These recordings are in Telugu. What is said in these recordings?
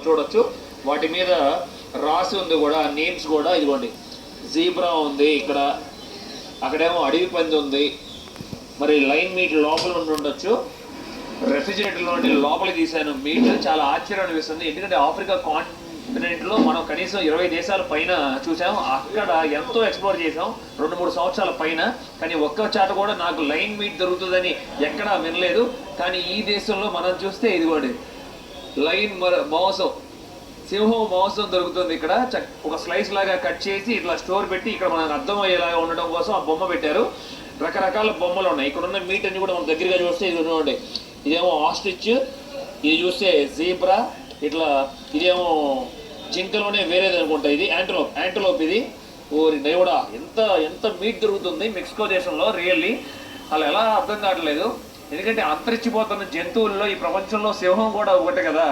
చూడొచ్చు. వాటి మీద రాసి ఉంది కూడా, నేమ్స్ కూడా. ఇదిగోండి, జీబ్రా ఉంది ఇక్కడ, అక్కడేమో అడవి పంది ఉంది. మరి లైన్ మీట్ లోపల ఉండి ఉండొచ్చు. రెఫ్రిజిరేటర్లో నుండి లోపలికి తీసాను మీట్. చాలా ఆశ్చర్యం అనిపిస్తుంది, ఎందుకంటే ఆఫ్రికా కాంటినెంట్లో మనం కనీసం 20 దేశాల పైన చూసాం. అక్కడ ఎంతో ఎక్స్ప్లోర్ చేసాం 2-3 సంవత్సరాల పైన. కానీ ఒక్క చాట కూడా నాకు లైన్ మీట్ దొరుకుతుందని ఎక్కడా వినలేదు. కానీ ఈ దేశంలో మనం చూస్తే ఇదిగోండి, లైన్ మాంసం, సింహం మాంసం దొరుకుతుంది ఇక్కడ. ఒక స్లైస్ లాగా కట్ చేసి ఇట్లా స్టోర్ పెట్టి ఇక్కడ మనకు అర్థమయ్యేలాగా ఉండడం కోసం ఆ బొమ్మ పెట్టారు. రకరకాల బొమ్మలు ఉన్నాయి. ఇక్కడ ఉన్న మీట్ అన్ని కూడా మనం దగ్గరగా చూస్తే ఇది చూడండి, ఇదేమో ఆస్ట్రిచ్, ఇది చూస్తే జీబ్రా, ఇట్లా ఇదేమో జింకలోనే వేరేది అనుకుంటా, ఇది యాంటలోప్ ఇది. ఓరి దేవుడా, ఎంత మీట్ దొరుకుతుంది మెక్సికో దేశంలో. రియల్లీ అలా ఎలా అర్థం కావట్లేదు, ఎందుకంటే అంతరించిపోతున్న జంతువుల్లో ఈ ప్రపంచంలో సింహం కూడా ఒకటే కదా.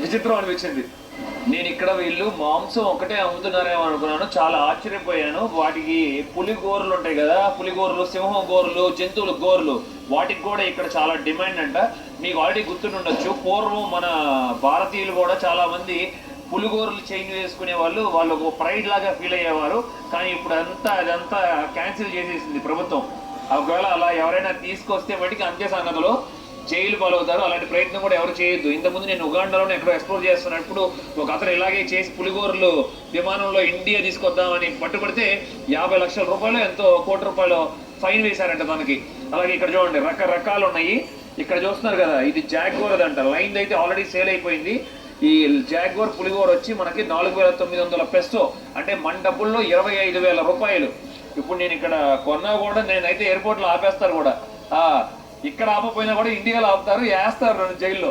విచిత్రం అనిపించింది. నేను ఇక్కడ వీళ్ళు మాంసం ఒకటే అమ్ముతున్నారేమో అనుకున్నాను, చాలా ఆశ్చర్యపోయాను. వాటికి పులి గోర్లు ఉంటాయి కదా, పులి గోర్లు, సింహం గోర్లు, జంతువుల గోర్లు, వాటికి కూడా ఇక్కడ చాలా డిమాండ్ అంట. మీకు ఆల్రెడీ గుర్తుండొచ్చు, పూర్వం మన భారతీయులు కూడా చాలా మంది పులిగోరలు చైన్ వేసుకునే వాళ్ళు ఒక ప్రైడ్ లాగా ఫీల్ అయ్యేవారు. కానీ ఇప్పుడు అదంతా క్యాన్సిల్ చేసేసింది ప్రభుత్వం. ఒకవేళ అలా ఎవరైనా తీసుకొస్తే మటుకు అంతే సంగతులు, జైలు పాలవుతారు. అలాంటి ప్రయత్నం కూడా ఎవరు చేయొద్దు. ఇంతకుముందు నేను ఉగాండాలోనే ఎక్కడో ఎక్స్ప్లోర్ చేస్తున్నప్పుడు ఒక అతను ఇలాగే చేసి పులిగోరలు విమానంలో ఇండియా తీసుకొద్దామని పట్టుబడితే 50 లక్షల రూపాయలు ఎంతో, ₹1 కోటి ఫైన్ వేశారంట తనకి. అలాగే ఇక్కడ చూడండి, రకరకాలు ఉన్నాయి. ఇక్కడ చూస్తున్నారు కదా, ఇది జాగ్వర్ అంట. లైన్ అయితే ఆల్రెడీ సేల్ అయిపోయింది. ఈ జాగ్వర్ పులిగోర వచ్చి మనకి 4,900 పెసో, అంటే మన డబ్బుల్లో 25,000 రూపాయలు. ఇప్పుడు నేను ఇక్కడ కొన్నా కూడా నేనైతే ఎయిర్పోర్ట్లో ఆపేస్తారు కూడా. ఇక్కడ ఆపపోయినా కూడా ఇండియాలో ఆపుతారు, వేస్తారు జైల్లో.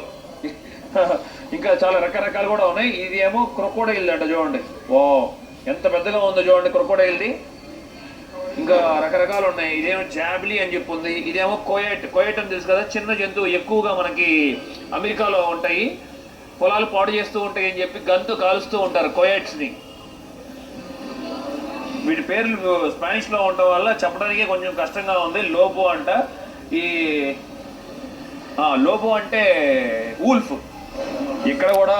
ఇంకా చాలా రకరకాలు కూడా ఉన్నాయి. ఇది ఏమో క్రొకోడైల్ అంట, చూడండి. ఓ ఎంత పెద్దగా ఉందో చూడండి క్రొకోడైల్ది. ఇంకా రకరకాలు ఉన్నాయి. ఇదేమో జాబ్లీ అని చెప్పి ఉంది. ఇదేమో కోయట్ అని తెలుసు కదా, చిన్న జంతువు. ఎక్కువగా మనకి అమెరికాలో ఉంటాయి, పొలాలు పాడు చేస్తూ ఉంటాయి అని చెప్పి గన్తో కాలుస్తూ ఉంటారు కోయట్స్ని. వీటి పేర్లు స్పానిష్లో ఉండడం వల్ల చెప్పడానికే కొంచెం కష్టంగా ఉంది. లోబో అంట. ఈ లోబో అంటే వూల్ఫ్. ఇక్కడ కూడా